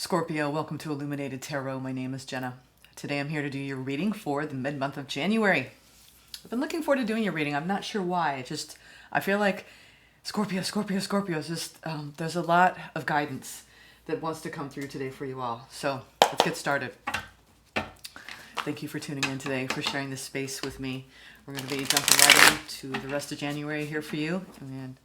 Scorpio, welcome to Illuminated Tarot. My name is Jenna. Today I'm here to do your reading for the mid-month of January. I've been looking forward to doing your reading. I'm not sure why. I feel like Scorpio is just, there's a lot of guidance that wants to come through today for you all. So let's get started. Thank you for tuning in today, for sharing this space with me. We're going to be jumping right into the rest of January here for you and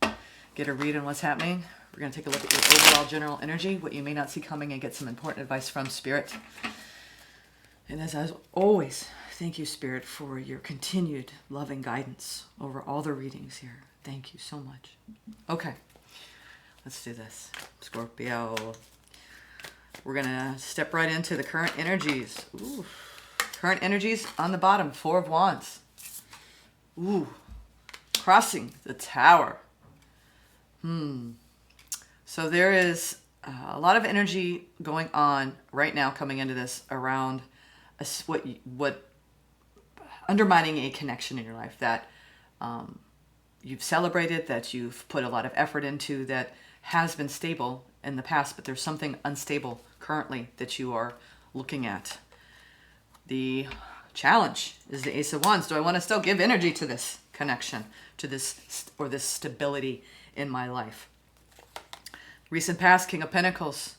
get a read on what's happening. We're going to take a look at your overall general energy, what you may not see coming, and get some important advice from Spirit. And as always, thank you, Spirit, for your continued loving guidance over all the readings here. Thank you so much. Okay, let's do this. Scorpio. We're going to step right into the current energies. Ooh. Current energies on the bottom, Four of Wands. Ooh, crossing the Tower. So there is a lot of energy going on right now coming into this around what undermining a connection in your life that you've celebrated, that you've put a lot of effort into, that has been stable in the past, but there's something unstable currently that you are looking at. The challenge is the Ace of Wands. Do I want to still give energy to this connection, to this or this stability in my life? Recent past, King of Pentacles,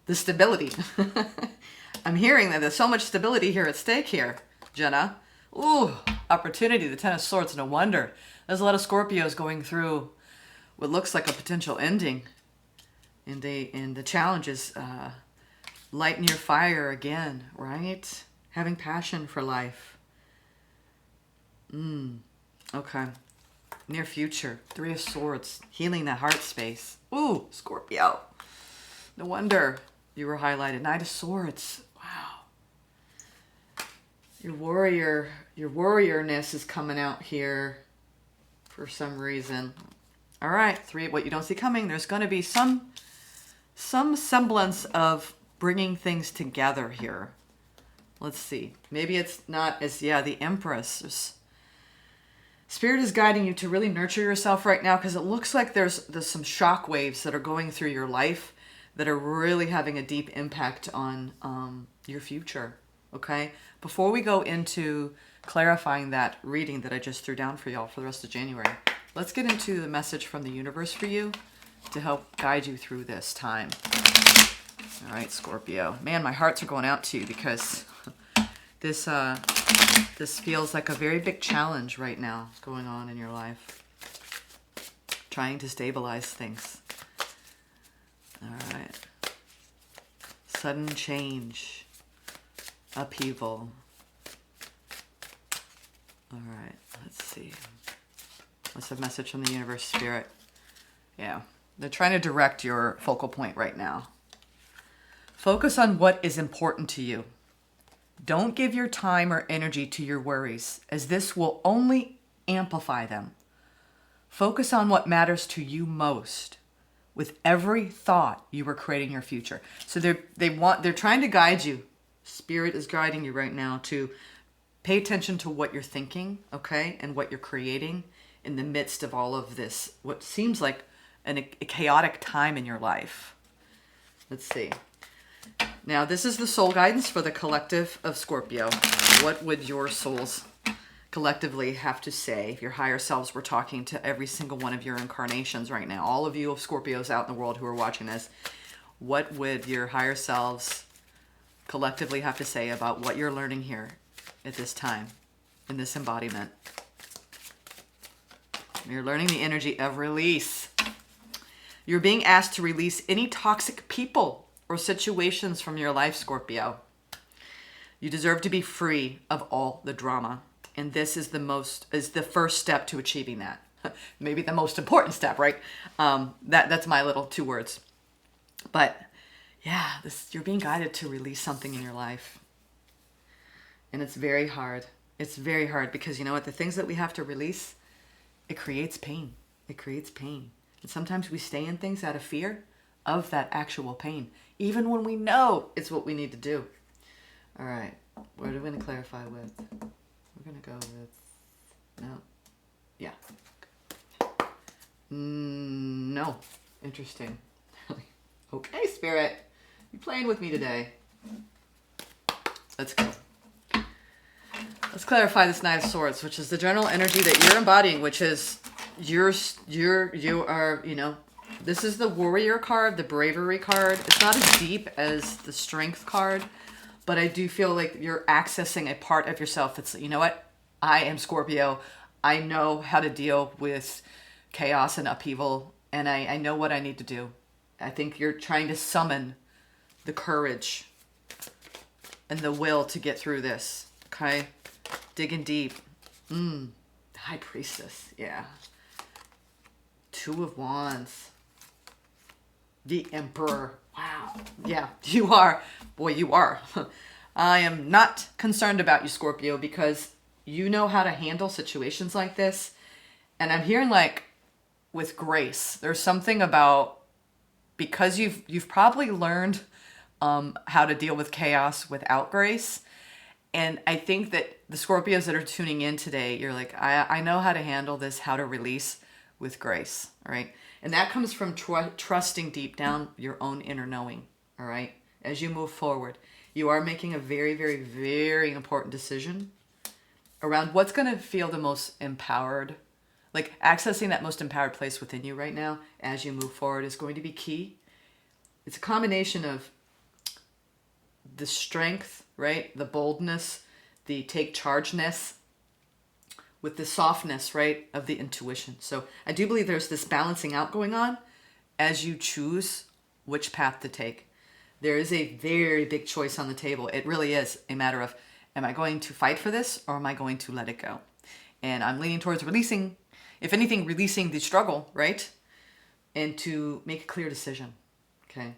the stability. I'm hearing that there's so much stability here at stake here, Jenna. Ooh, opportunity, the Ten of Swords. No wonder. There's a lot of Scorpios going through what looks like a potential ending. And the challenge is lighten your fire again, right? Having passion for life. Okay. Near future. Three of Swords. Healing that heart space. Ooh, Scorpio. No wonder you were highlighted. Knight of Swords. Wow. Your warriorness is coming out here for some reason. All right. What you don't see coming. There's going to be some semblance of bringing things together here. Let's see. Maybe it's not as, the Empress. Spirit is guiding you to really nurture yourself right now because it looks like there's some shock waves that are going through your life that are really having a deep impact on your future, okay? Before we go into clarifying that reading that I just threw down for y'all for the rest of January, let's get into the message from the universe for you to help guide you through this time. All right, Scorpio. Man, my hearts are going out to you because this feels like a very big challenge right now going on in your life. Trying to stabilize things. All right. Sudden change. Upheaval. All right. Let's see. What's the message from the universe, Spirit? Yeah. They're trying to direct your focal point right now. Focus on what is important to you. Don't give your time or energy to your worries, as this will only amplify them. Focus on what matters to you most. With every thought, you are creating your future. So they're trying to guide you. Spirit is guiding you right now to pay attention to what you're thinking, okay, and what you're creating in the midst of all of this, what seems like a chaotic time in your life. Let's see. Now, this is the soul guidance for the collective of Scorpio. What would your souls collectively have to say if your higher selves were talking to every single one of your incarnations right now? All of you Scorpios out in the world who are watching this, what would your higher selves collectively have to say about what you're learning here at this time, in this embodiment? You're learning the energy of release. You're being asked to release any toxic people or situations from your life, Scorpio. You deserve to be free of all the drama. And this is the first step to achieving that. Maybe the most important step, right? That's my little 2 words. But yeah, you're being guided to release something in your life. And it's very hard. It's very hard because you know what? The things that we have to release, it creates pain. It creates pain. And sometimes we stay in things out of fear of that actual pain, even when we know it's what we need to do. All right, what are we going to clarify with? We're going to go with, no, yeah. No, interesting. Okay, Spirit, you You're playing with me today. Let's go. Let's clarify this Knight of Swords, which is the general energy that you're embodying, which is you are, you know, this is the warrior card, the bravery card. It's not as deep as the strength card, but I do feel like you're accessing a part of yourself that's, you know what? I am Scorpio. I know how to deal with chaos and upheaval, and I know what I need to do. I think you're trying to summon the courage and the will to get through this. Okay? Digging deep. High Priestess. Yeah. Two of Wands. The Emperor. Wow. Yeah, you are. Boy, you are. I am not concerned about you, Scorpio, because you know how to handle situations like this. And I'm hearing, like, with grace. There's something about, because you've probably learned how to deal with chaos without grace. And I think that the Scorpios that are tuning in today, you're like, I know how to handle this, how to release with grace, all right? And that comes from trusting deep down your own inner knowing, all right? As you move forward, you are making a very, very, very important decision around what's going to feel the most empowered. Like, accessing that most empowered place within you right now as you move forward is going to be key. It's a combination of the strength, right? The boldness, the take chargeness, with the softness, right, of the intuition. So I do believe there's this balancing out going on as you choose which path to take. There is a very big choice on the table. It really is a matter of, am I going to fight for this or am I going to let it go? And I'm leaning towards releasing, if anything, releasing the struggle, right? And to make a clear decision, okay?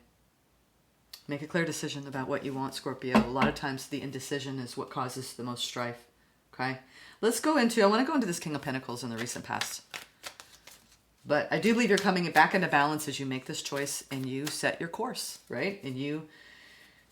Make a clear decision about what you want, Scorpio. A lot of times the indecision is what causes the most strife, okay? I want to go into this King of Pentacles in the recent past. But I do believe you're coming back into balance as you make this choice and you set your course, right? And you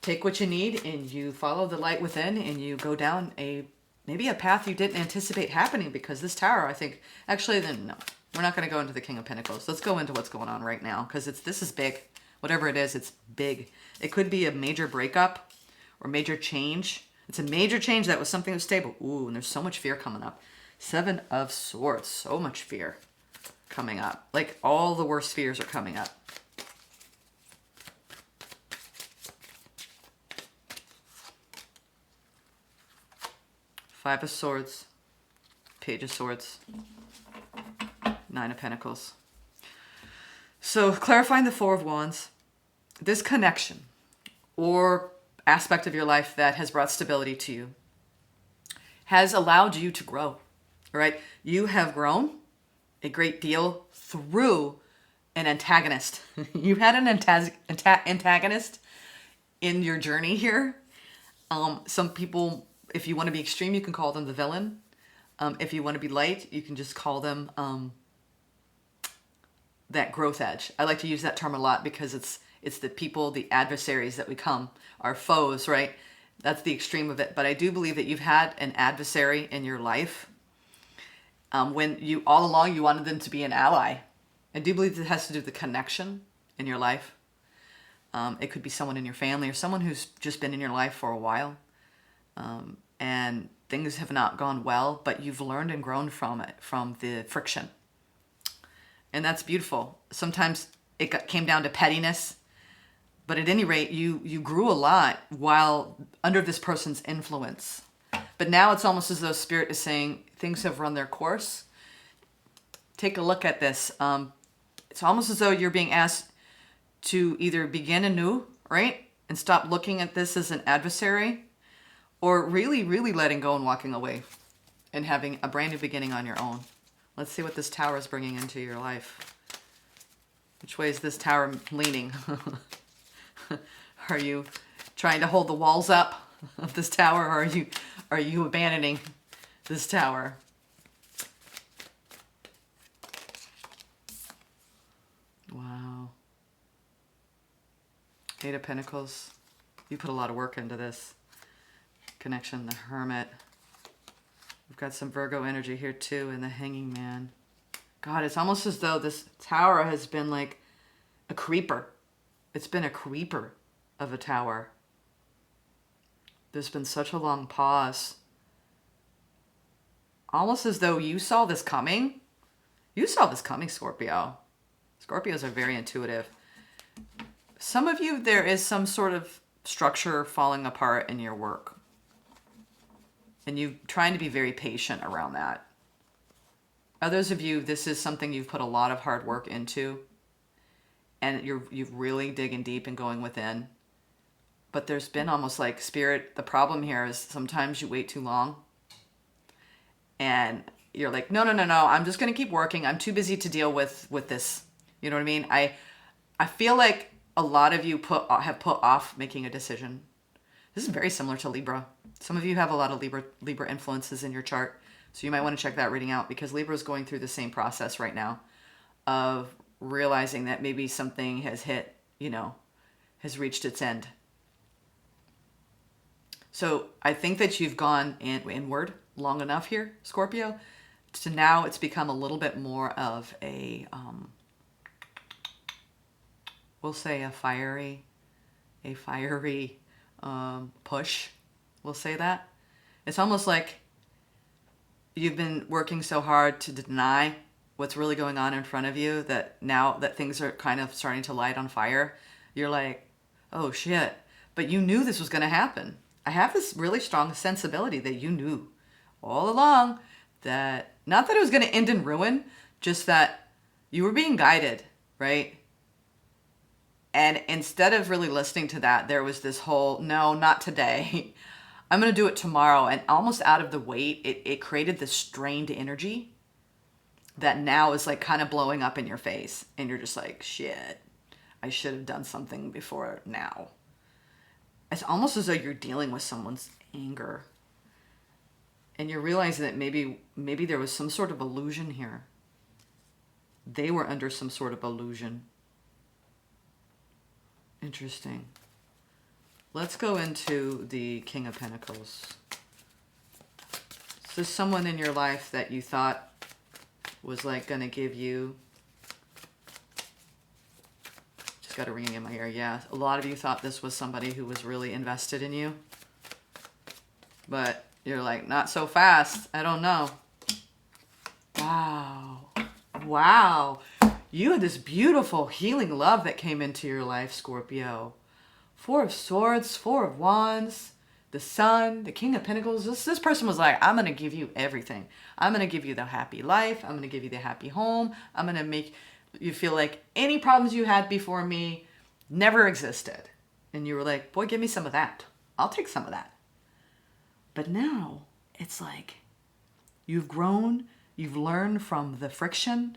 take what you need and you follow the light within and you go down maybe a path you didn't anticipate happening, because this Tower, I think, actually, then no. We're not going to go into the King of Pentacles. Let's go into what's going on right now, because this is big. Whatever it is, it's big. It could be a major breakup or major change. It's a major change that was something that was stable. Ooh, and there's so much fear coming up. Seven of Swords. So much fear coming up. Like, all the worst fears are coming up. Five of Swords. Page of Swords. Nine of Pentacles. So, clarifying the Four of Wands. This connection or aspect of your life that has brought stability to you has allowed you to grow, right? You have grown a great deal through an antagonist. You had an antagonist in your journey here. Some people, if you want to be extreme, you can call them the villain. If you want to be light, you can just call them that growth edge. I like to use that term a lot because it's the people, the adversaries that become our foes, right? That's the extreme of it. But I do believe that you've had an adversary in your life when you, all along, you wanted them to be an ally. I do believe it has to do with the connection in your life. It could be someone in your family or someone who's just been in your life for a while. And things have not gone well, but you've learned and grown from it, from the friction. And that's beautiful. Sometimes it came down to pettiness. But at any rate, you grew a lot while under this person's influence. But now it's almost as though Spirit is saying things have run their course. Take a look at this. It's almost as though you're being asked to either begin anew, right? And stop looking at this as an adversary, or really, really letting go and walking away and having a brand new beginning on your own. Let's see what this Tower is bringing into your life. Which way is this Tower leaning? Are you trying to hold the walls up of this Tower, or are you abandoning this Tower? Wow. Eight of Pentacles. You put a lot of work into this connection. The Hermit. We've got some Virgo energy here too, and the Hanging Man. God, it's almost as though this Tower has been like a creeper. It's been a creeper of a Tower. There's been such a long pause. Almost as though you saw this coming. You saw this coming, Scorpio. Scorpios are very intuitive. Some of you, there is some sort of structure falling apart in your work. And you trying to be very patient around that. Others of you, this is something you've put a lot of hard work into. And you're really digging deep and going within. But there's been almost like Spirit, the problem here is sometimes you wait too long. And you're like, no, I'm just going to keep working. I'm too busy to deal with this. You know what I mean? I feel like a lot of you have put off making a decision. This is very similar to Libra. Some of you have a lot of Libra influences in your chart. So you might want to check that reading out because Libra is going through the same process right now of realizing that maybe something has hit, has reached its end. So I think that you've gone inward long enough here, Scorpio, to now it's become a little bit more of a, we'll say a fiery push. We'll say that. It's almost like you've been working so hard to deny what's really going on in front of you that now that things are kind of starting to light on fire, you're like, oh shit. But you knew this was going to happen. I have this really strong sensibility that you knew all along that, not that it was going to end in ruin, just that you were being guided, right? And instead of really listening to that, there was this whole, no, not today. I'm going to do it tomorrow. And almost out of the weight, it created this strained energy that now is like kind of blowing up in your face. And you're just like, shit, I should have done something before now. It's almost as though you're dealing with someone's anger. And you're realizing that maybe there was some sort of illusion here. They were under some sort of illusion. Interesting. Let's go into the King of Pentacles. Is this someone in your life that you thought was like going to give you... Just got a ringing in my ear. Yeah, a lot of you thought this was somebody who was really invested in you. But you're like, not so fast. I don't know. Wow. Wow. You had this beautiful healing love that came into your life, Scorpio. 4 of Swords, 4 of Wands, the Sun, the King of Pentacles. This person was like, I'm going to give you everything. I'm going to give you the happy life. I'm going to give you the happy home. I'm going to make you feel like any problems you had before me never existed. And you were like, boy, give me some of that. I'll take some of that. But now it's like you've grown, you've learned from the friction,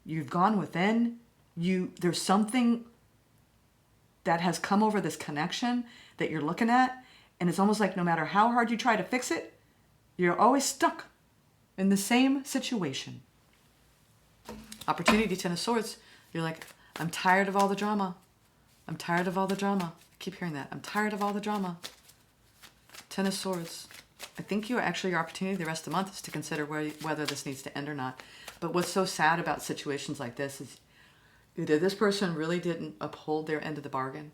you've gone within, there's something that has come over this connection that you're looking at, and it's almost like no matter how hard you try to fix it, you're always stuck in the same situation. Opportunity, 10 of Swords. You're like, I'm tired of all the drama. I'm tired of all the drama. I keep hearing that. I'm tired of all the drama. 10 of Swords. I think your opportunity the rest of the month is to consider whether this needs to end or not. But what's so sad about situations like this is either this person really didn't uphold their end of the bargain.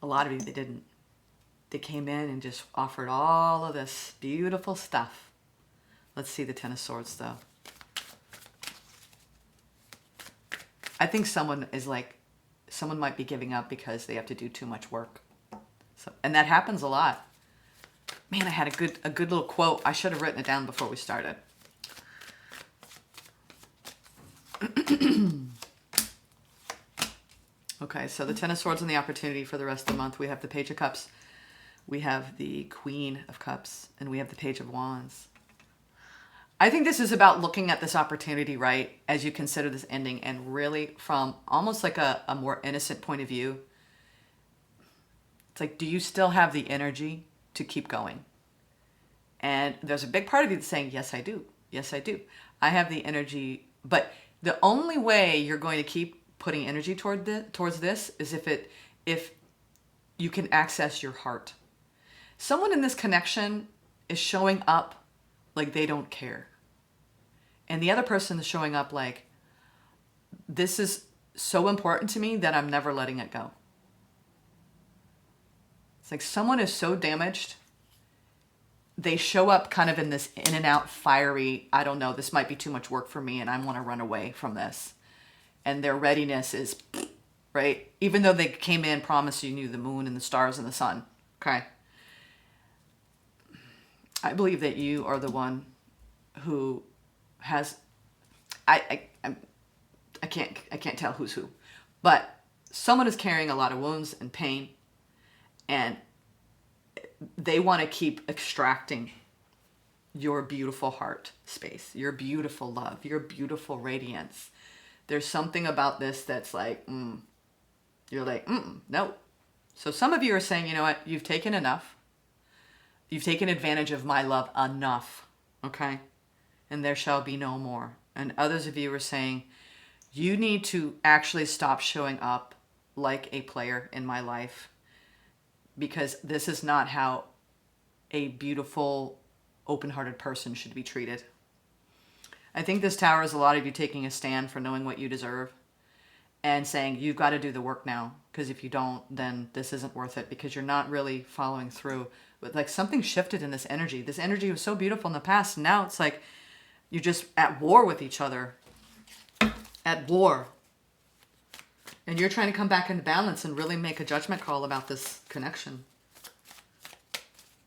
A lot of you, they didn't. They came in and just offered all of this beautiful stuff. Let's see the 10 of Swords, though. I think someone might be giving up because they have to do too much work. So, and that happens a lot. Man, I had a good little quote. I should have written it down before we started. Okay, so the 10 of Swords and the opportunity for the rest of the month. We have the Page of Cups. We have the Queen of Cups. And we have the Page of Wands. I think this is about looking at this opportunity, right, as you consider this ending, and really from almost like a more innocent point of view. It's like, do you still have the energy to keep going? And there's a big part of you that's saying, yes, I do. Yes, I do. I have the energy. But the only way you're going to keep putting energy towards this is if you can access your heart. Someone in this connection is showing up like they don't care. And the other person is showing up like, this is so important to me that I'm never letting it go. It's like someone is so damaged. They show up kind of in this in and out fiery, I don't know, this might be too much work for me and I want to run away from this. And their readiness is, right? Even though they came in, promised you knew the moon and the stars and the sun. Okay. I believe that you are the one who has, I can't tell who's who, but someone is carrying a lot of wounds and pain, and they want to keep extracting your beautiful heart space, your beautiful love, your beautiful radiance. There's something about this that's like, you're like, no. So some of you are saying, you know what, you've taken enough. You've taken advantage of my love enough, okay? And there shall be no more. And others of you are saying, you need to actually stop showing up like a player in my life, because this is not how a beautiful, open-hearted person should be treated. I think this tower is a lot of you taking a stand for knowing what you deserve and saying, you've got to do the work now, because if you don't, then this isn't worth it, because you're not really following through. But like something shifted in this energy. This energy was so beautiful in the past. And now it's like you're just at war with each other. At war. And you're trying to come back into balance and really make a judgment call about this connection.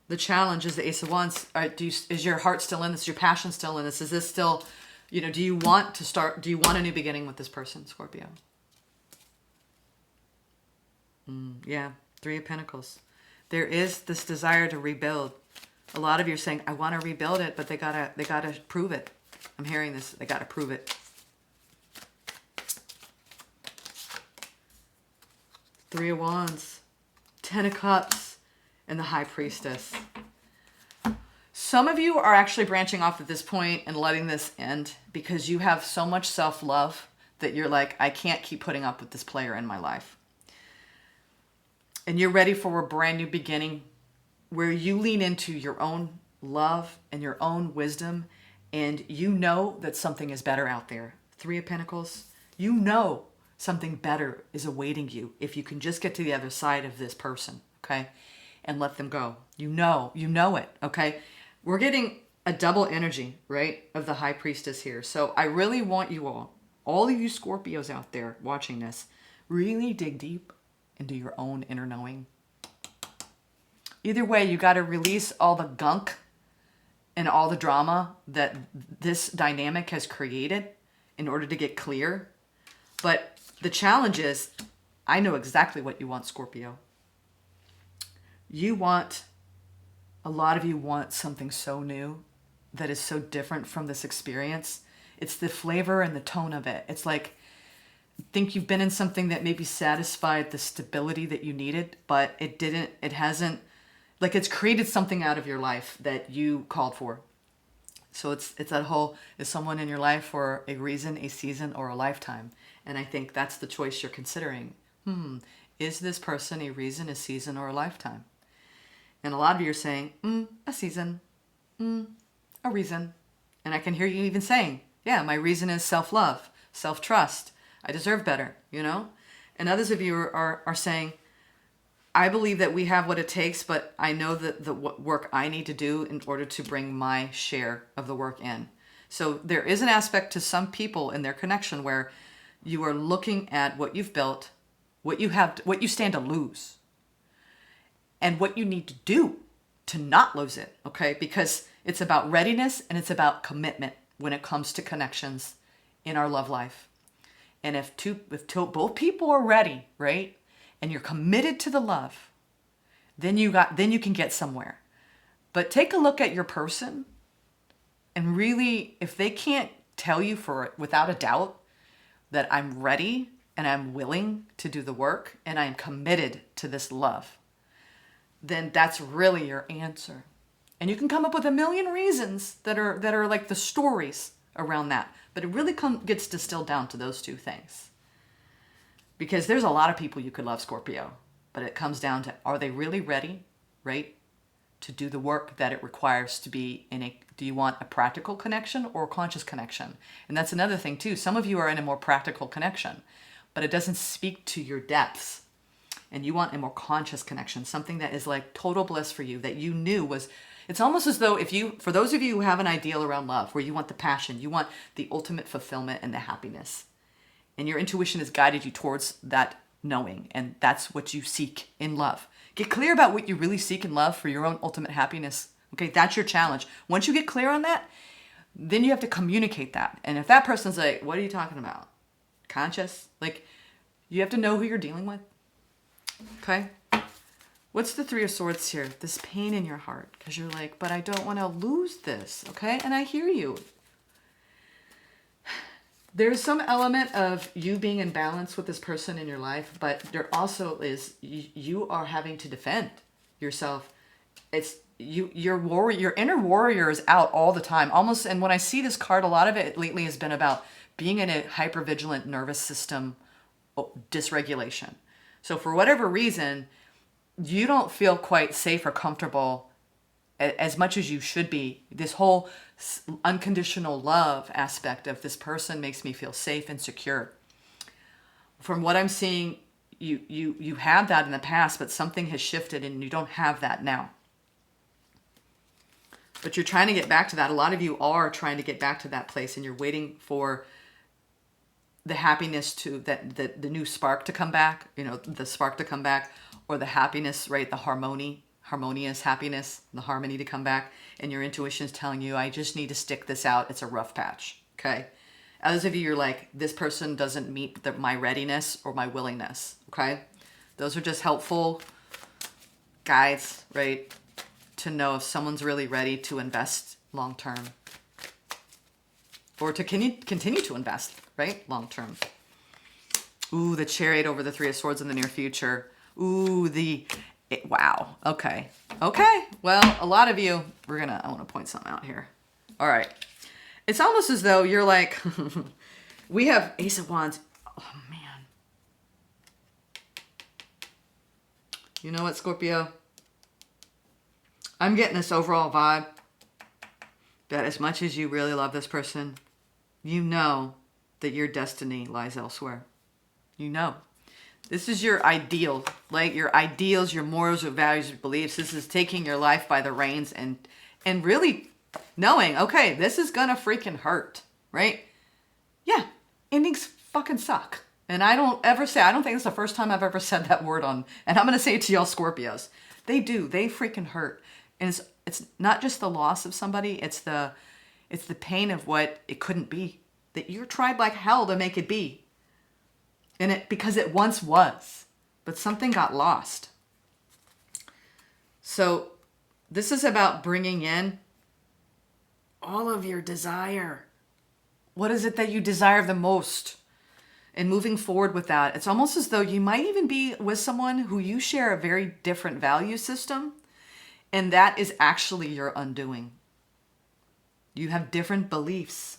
The challenge is the Ace of Wands. Is your heart still in this? Is your passion still in this? Is this still, do you want a new beginning with this person, Scorpio? Yeah, Three of Pentacles. There is this desire to rebuild. A lot of you are saying, I want to rebuild it, but they gotta prove it. I'm hearing this. They gotta prove it. Three of Wands, 10 of Cups, and the High Priestess. Some of you are actually branching off at this point and letting this end because you have so much self-love that you're like, I can't keep putting up with this player in my life. And you're ready for a brand new beginning where you lean into your own love and your own wisdom, and you know that something is better out there. Three of Pentacles, you know something better is awaiting you if you can just get to the other side of this person, okay? And let them go. You know it, okay? We're getting a double energy, right, of the High Priestess here. So I really want you all of you Scorpios out there watching this, really dig deep into your own inner knowing. Either way, you got to release all the gunk and all the drama that this dynamic has created in order to get clear. But the challenge is, I know exactly what you want, Scorpio. A lot of you want something so new that is so different from this experience. It's the flavor and the tone of it. It's like, think you've been in something that maybe satisfied the stability that you needed, but it hasn't, like it's created something out of your life that you called for. So it's that whole, is someone in your life for a reason, a season, or a lifetime? And I think that's the choice you're considering. Is this person a reason, a season, or a lifetime? And a lot of you are saying, a season, a reason. And I can hear you even saying, yeah, my reason is self-love, self-trust. I deserve better, And others of you are saying, I believe that we have what it takes, but I know that the work I need to do in order to bring my share of the work in. So there is an aspect to some people in their connection where you are looking at what you've built, what you stand to lose, and what you need to do to not lose it, okay? Because it's about readiness and it's about commitment when it comes to connections in our love life. And if both people are ready, right, and you're committed to the love, then you can get somewhere. But take a look at your person, and really, if they can't tell you without a doubt that I'm ready and I'm willing to do the work and I'm committed to this love, then that's really your answer. And you can come up with a million reasons that are like the stories around that. But it really gets distilled down to those two things. Because there's a lot of people you could love, Scorpio. But it comes down to, are they really ready, right, to do the work that it requires to be do you want a practical connection or a conscious connection? And that's another thing too. Some of you are in a more practical connection, but it doesn't speak to your depths. and you want a more conscious connection, something that is like total bliss for you, that you knew was, it's almost as though for those of you who have an ideal around love, where you want the passion, you want the ultimate fulfillment and the happiness, and your intuition has guided you towards that knowing, and that's what you seek in love. Get clear about what you really seek in love for your own ultimate happiness. Okay, that's your challenge. Once you get clear on that, then you have to communicate that. And if that person's like, what are you talking about? Conscious? Like, you have to know who you're dealing with. Okay? What's the Three of Swords here? This pain in your heart. Because you're like, but I don't want to lose this. Okay? And I hear you. There's some element of you being in balance with this person in your life, but there also is, you are having to defend yourself. It's your warrior, your inner warrior is out all the time. Almost, and when I see this card, a lot of it lately has been about being in a hypervigilant nervous system dysregulation. So for whatever reason, you don't feel quite safe or comfortable as much as you should be. This whole unconditional love aspect of this person makes me feel safe and secure. From what I'm seeing, you had that in the past, but something has shifted and you don't have that now. But you're trying to get back to that. A lot of you are trying to get back to that place, and you're waiting for the happiness to the new spark to come back, the spark to come back, or the happiness, right? The harmonious happiness, the harmony to come back. And your intuition is telling you, I just need to stick this out. It's a rough patch. Okay. Others of you, you're like, this person doesn't meet my readiness or my willingness. Okay. Those are just helpful guides, right? To know if someone's really ready to invest long-term, or to continue to invest, right? Long-term. Ooh, the Chariot over the Three of Swords in the near future. Ooh, wow. Okay. Okay. Well, a lot of you, I want to point something out here. All right. It's almost as though you're like, we have Ace of Wands. Oh, man. You know what, Scorpio? I'm getting this overall vibe that as much as you really love this person, you know that your destiny lies elsewhere. You know. This is your ideal, like your ideals, your morals, your values, your beliefs. This is taking your life by the reins and really knowing, okay, this is gonna freaking hurt, right? Yeah, endings fucking suck. And I don't think it's the first time I've ever said that word and I'm gonna say it to y'all Scorpios. They do, they freaking hurt. And it's not just the loss of somebody, it's the pain of what it couldn't be. That you tried like hell to make it be. And because it once was, but something got lost. So this is about bringing in all of your desire. What is it that you desire the most? And moving forward with that, it's almost as though you might even be with someone who you share a very different value system, and that is actually your undoing. You have different beliefs.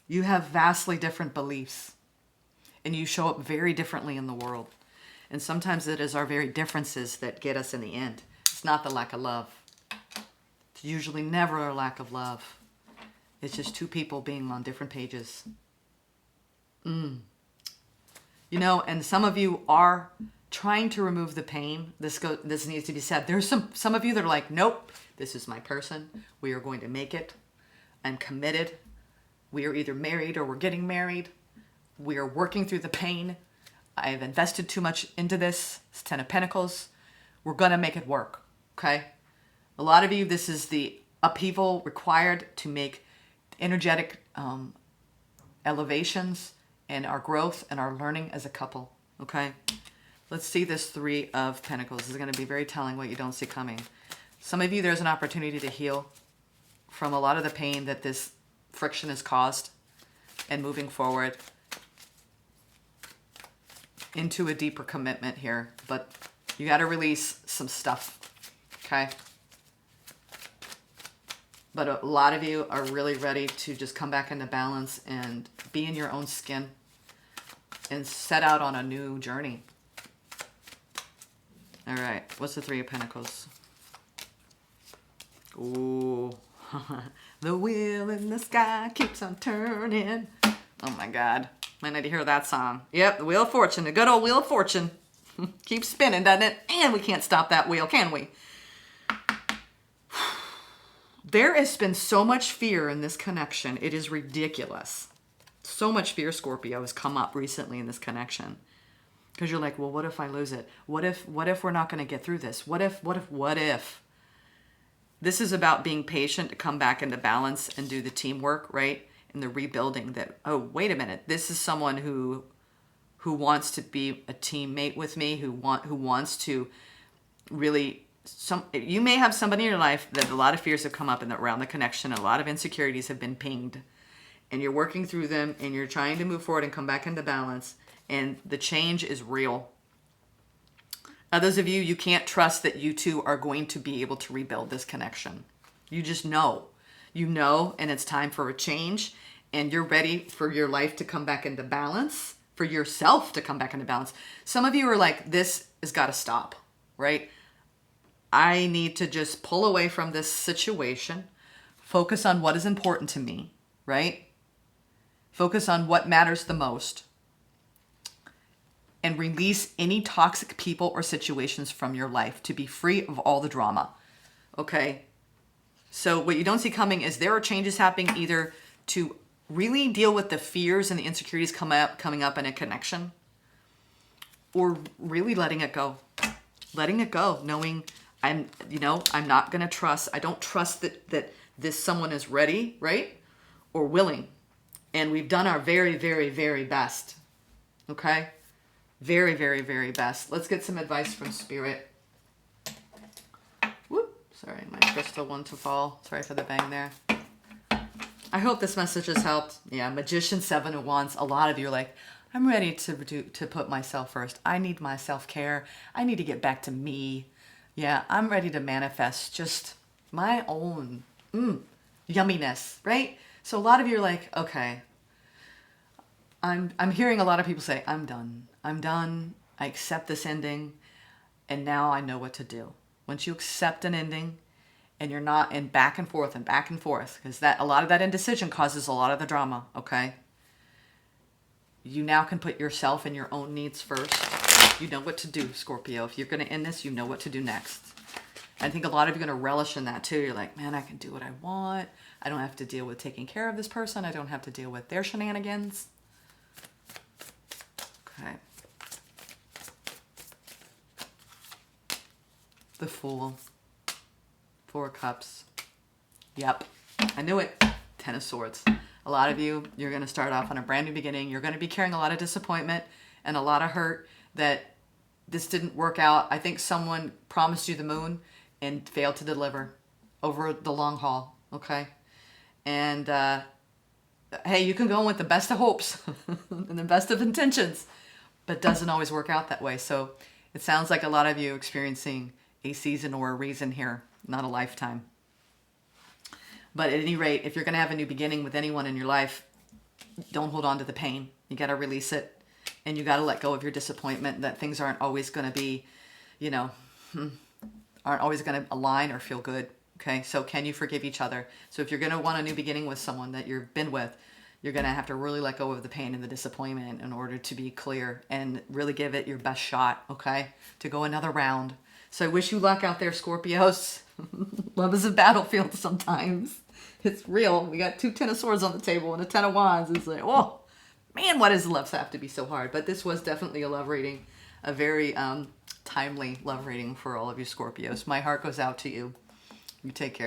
You have vastly different beliefs. And you show up very differently in the world. And sometimes it is our very differences that get us in the end. It's not the lack of love. It's usually never a lack of love. It's just two people being on different pages. And some of you are trying to remove the pain. This needs to be said. There's some of you that are like, nope, this is my person. We are going to make it. I'm committed. We are either married or we're getting married. We are working through the pain. I have invested too much into this. It's 10 of Pentacles. We're going to make it work. Okay? A lot of you, this is the upheaval required to make energetic elevations in our growth and our learning as a couple. Okay? Let's see this Three of Pentacles. This is going to be very telling what you don't see coming. Some of you, there's an opportunity to heal from a lot of the pain that this friction has caused, and moving forward into a deeper commitment here. But you got to release some stuff, okay? But a lot of you are really ready to just come back into balance and be in your own skin and set out on a new journey. All right, what's the Three of Pentacles? Ooh, the wheel in the sky keeps on turning. Oh my God, might need to hear that song. Yep, the Wheel of Fortune, the good old Wheel of Fortune. Keeps spinning, doesn't it? And we can't stop that wheel, can we? There has been so much fear in this connection. It is ridiculous. So much fear, Scorpio, has come up recently in this connection. Because you're like, well, what if I lose it? What if we're not going to get through this? What if? This is about being patient to come back into balance and do the teamwork, right? And the rebuilding that, oh, wait a minute. This is someone who wants to be a teammate with me, who wants to really, you may have somebody in your life that a lot of fears have come up around the connection, a lot of insecurities have been pinged, and you're working through them, and you're trying to move forward and come back into balance, and the change is real. Others of you can't trust that you two are going to be able to rebuild this connection. You just know. You know, and it's time for a change, and you're ready for your life to come back into balance, for yourself to come back into balance. Some of you are like, this has got to stop, right? I need to just pull away from this situation, focus on what is important to me, right? Focus on what matters the most, and release any toxic people or situations from your life to be free of all the drama, okay? So what you don't see coming is there are changes happening either to really deal with the fears and the insecurities coming up in a connection, or really letting it go. Letting it go, knowing I'm not going to trust. I don't trust that this someone is ready, right? Or willing. And we've done our very, very, very best. Okay? Very, very, very best. Let's get some advice from Spirit. Whoop. Sorry, my crystal wanted to fall. Sorry for the bang there. I hope this message has helped. Yeah, Magician, 7 of Wands. A lot of you are like, I'm ready to put myself first. I need my self-care. I need to get back to me. Yeah, I'm ready to manifest just my own yumminess, right? So a lot of you are like, okay, I'm hearing a lot of people say, I'm done. I'm done. I accept this ending, and now I know what to do. Once you accept an ending, and you're not in back and forth, because a lot of that indecision causes a lot of the drama, okay? You now can put yourself and your own needs first. You know what to do, Scorpio. If you're going to end this, you know what to do next. I think a lot of you are going to relish in that too. You're like, man, I can do what I want. I don't have to deal with taking care of this person. I don't have to deal with their shenanigans. Okay. The Fool. 4 of Cups. Yep. I knew it. 10 of Swords. A lot of you, you're going to start off on a brand new beginning. You're going to be carrying a lot of disappointment and a lot of hurt that this didn't work out. I think someone promised you the moon and failed to deliver over the long haul, okay? And, hey, you can go in with the best of hopes and the best of intentions, but it doesn't always work out that way. So it sounds like a lot of you experiencing a season or a reason here, not a lifetime. But at any rate, if you're going to have a new beginning with anyone in your life, don't hold on to the pain. You got to release it. And you got to let go of your disappointment that things aren't always going to be, aren't always going to align or feel good. Okay, so can you forgive each other? So if you're going to want a new beginning with someone that you've been with, you're going to have to really let go of the pain and the disappointment in order to be clear and really give it your best shot, okay, to go another round. So I wish you luck out there, Scorpios. Love is a battlefield sometimes. It's real. We got 2 10 of Swords on the table and a 10 of Wands. It's like, oh, man, why does love have to be so hard? But this was definitely a love reading, a very timely love reading for all of you Scorpios. My heart goes out to you. You take care.